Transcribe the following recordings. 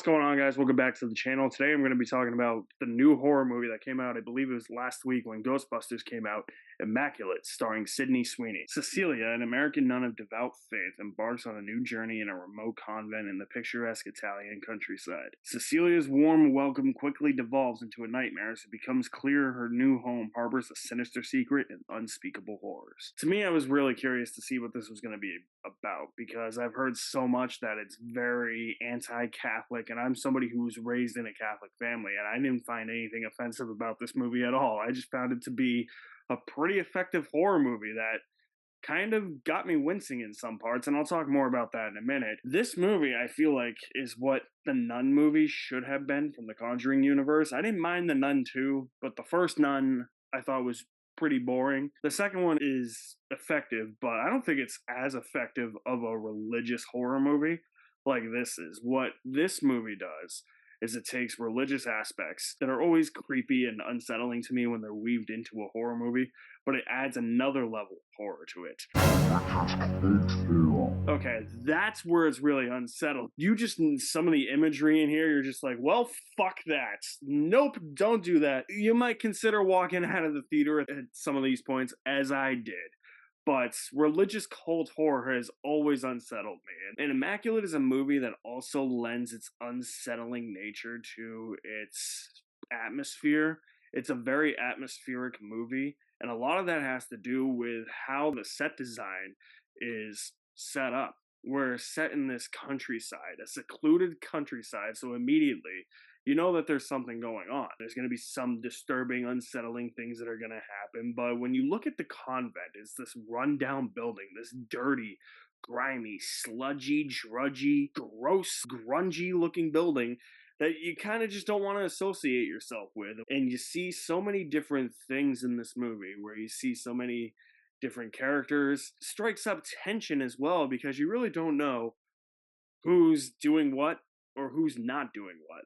going on, guys? Welcome back to the channel. Today I'm going to be talking about the new horror movie that came out. I believe it was last week when Ghostbusters came out, Immaculate, starring Sydney Sweeney. Cecilia, an American nun of devout faith, embarks on a new journey in a remote convent in the picturesque Italian countryside. Cecilia's warm welcome quickly devolves into a nightmare as it becomes clear her new home harbors a sinister secret and unspeakable horrors. To me, I was really curious to see what this was going to be about because I've heard so much that it's very anti-Catholic, and I'm somebody who was raised in a Catholic family, and I didn't find anything offensive about this movie at all. I just found it to be a pretty effective horror movie that kind of got me wincing in some parts, and I'll talk more about that in a minute. This movie, I feel like, is what the Nun movie should have been from the Conjuring universe. I didn't mind the Nun 2, but the first Nun I thought was pretty boring. The second one is effective, but I don't think it's as effective of a religious horror movie like this is. What this movie does is it takes religious aspects that are always creepy and unsettling to me when they're weaved into a horror movie, but it adds another level of horror to it. Okay, that's where it's really unsettled. Some of the imagery in here, you're just like, well, fuck that. Nope, don't do that. You might consider walking out of the theater at some of these points, as I did. But religious cult horror has always unsettled me. And Immaculate is a movie that also lends its unsettling nature to its atmosphere. It's a very atmospheric movie, and a lot of that has to do with how the set design is set up. We're set in this countryside, a secluded countryside, so immediately you know that there's something going on. There's going to be some disturbing, unsettling things that are going to happen. But when you look at the convent, it's this rundown building, this dirty, grimy, sludgy, drudgy, gross, grungy looking building that you kind of just don't want to associate yourself with. And you see so many different things in this movie where you see so many different characters. Strikes up tension as well because you really don't know who's doing what or who's not doing what.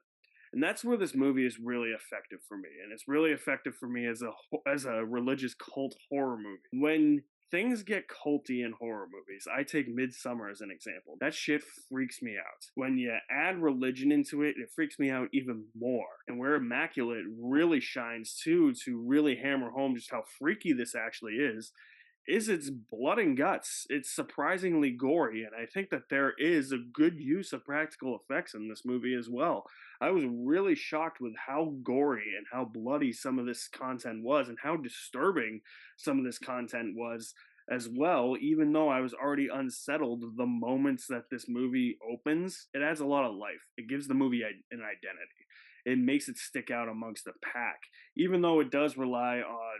And that's where this movie is really effective for me. And it's really effective for me as a religious cult horror movie. When things get culty in horror movies, I take Midsummer as an example. That shit freaks me out. When you add religion into it, it freaks me out even more. And where Immaculate really shines too, to really hammer home just how freaky this actually is its blood and guts. It's surprisingly gory, and I think that there is a good use of practical effects in this movie as well. I was really shocked with how gory and how bloody some of this content was, and how disturbing some of this content was as well, even though I was already unsettled the moments that this movie opens. It adds a lot of life. It gives the movie an identity. It makes it stick out amongst the pack, even though it does rely on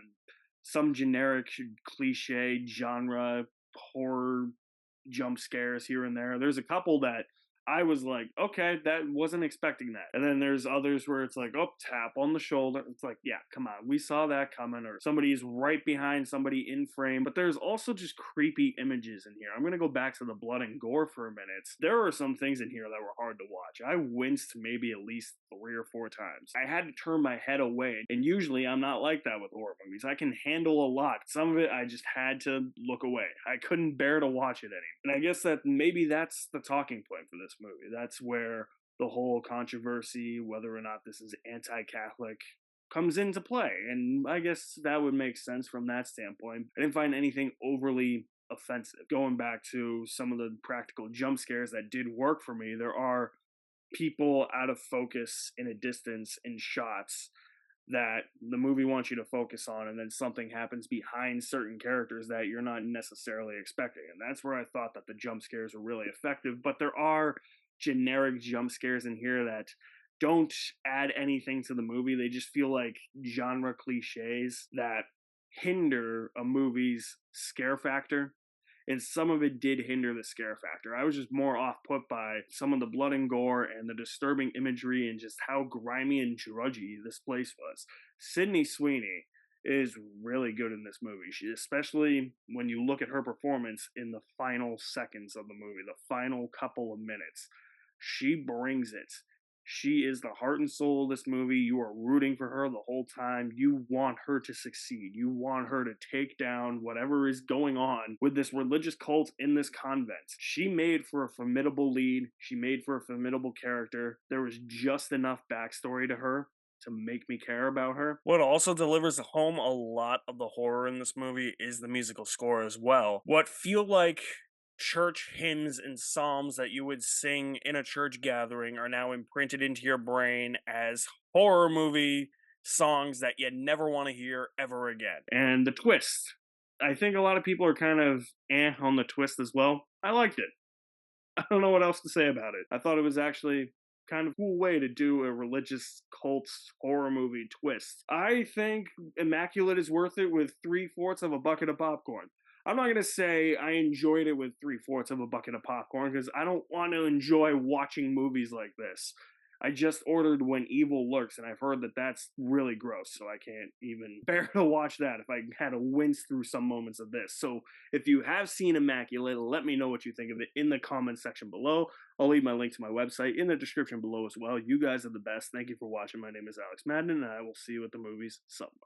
some generic cliche genre horror jump scares here and there. There's a couple that I was like, okay, that wasn't expecting that. And then there's others where it's like, oh, tap on the shoulder. It's like, yeah, come on, we saw that coming. Or somebody's right behind somebody in frame. But there's also just creepy images in here. I'm going to go back to the blood and gore for a minute. There are some things in here that were hard to watch. I winced maybe at least 3 or 4 times. I had to turn my head away. And usually I'm not like that with horror movies. I can handle a lot. Some of it I just had to look away. I couldn't bear to watch it anymore. And I guess that maybe that's the talking point for this movie. That's where the whole controversy, whether or not this is anti-Catholic, comes into play. And I guess that would make sense from that standpoint. I didn't find anything overly offensive. Going back to some of the practical jump scares that did work for me, there are people out of focus in a distance in shots that the movie wants you to focus on, and then something happens behind certain characters that you're not necessarily expecting. And that's where I thought that the jump scares were really effective. But there are generic jump scares in here that don't add anything to the movie. They just feel like genre cliches that hinder a movie's scare factor. And some of it did hinder the scare factor. I was just more off put by some of the blood and gore and the disturbing imagery and just how grimy and drudgy this place was. Sydney Sweeney is really good in this movie. Especially when you look at her performance in the final seconds of the movie, the final couple of minutes. She brings it. She is the heart and soul of this movie. You are rooting for her the whole time. You want her to succeed. You want her to take down whatever is going on with this religious cult in this convent. She made for a formidable lead. She made for a formidable character. There was just enough backstory to her to make me care about her. What also delivers home a lot of the horror in this movie is the musical score as well. What feel like church hymns and psalms that you would sing in a church gathering are now imprinted into your brain as horror movie songs that you never want to hear ever again. And the twist. I think a lot of people are kind of on the twist as well. I liked it. I don't know what else to say about it. I thought it was actually kind of cool way to do a religious cult horror movie twist. I think Immaculate is worth it with 3/4 of a bucket of popcorn. I'm not going to say I enjoyed it with 3/4 of a bucket of popcorn because I don't want to enjoy watching movies like this. I just ordered When Evil Lurks, and I've heard that that's really gross, so I can't even bear to watch that if I had to wince through some moments of this. So if you have seen Immaculate, let me know what you think of it in the comments section below. I'll leave my link to my website in the description below as well. You guys are the best. Thank you for watching. My name is Alex Madden, and I will see you at the movies somewhere.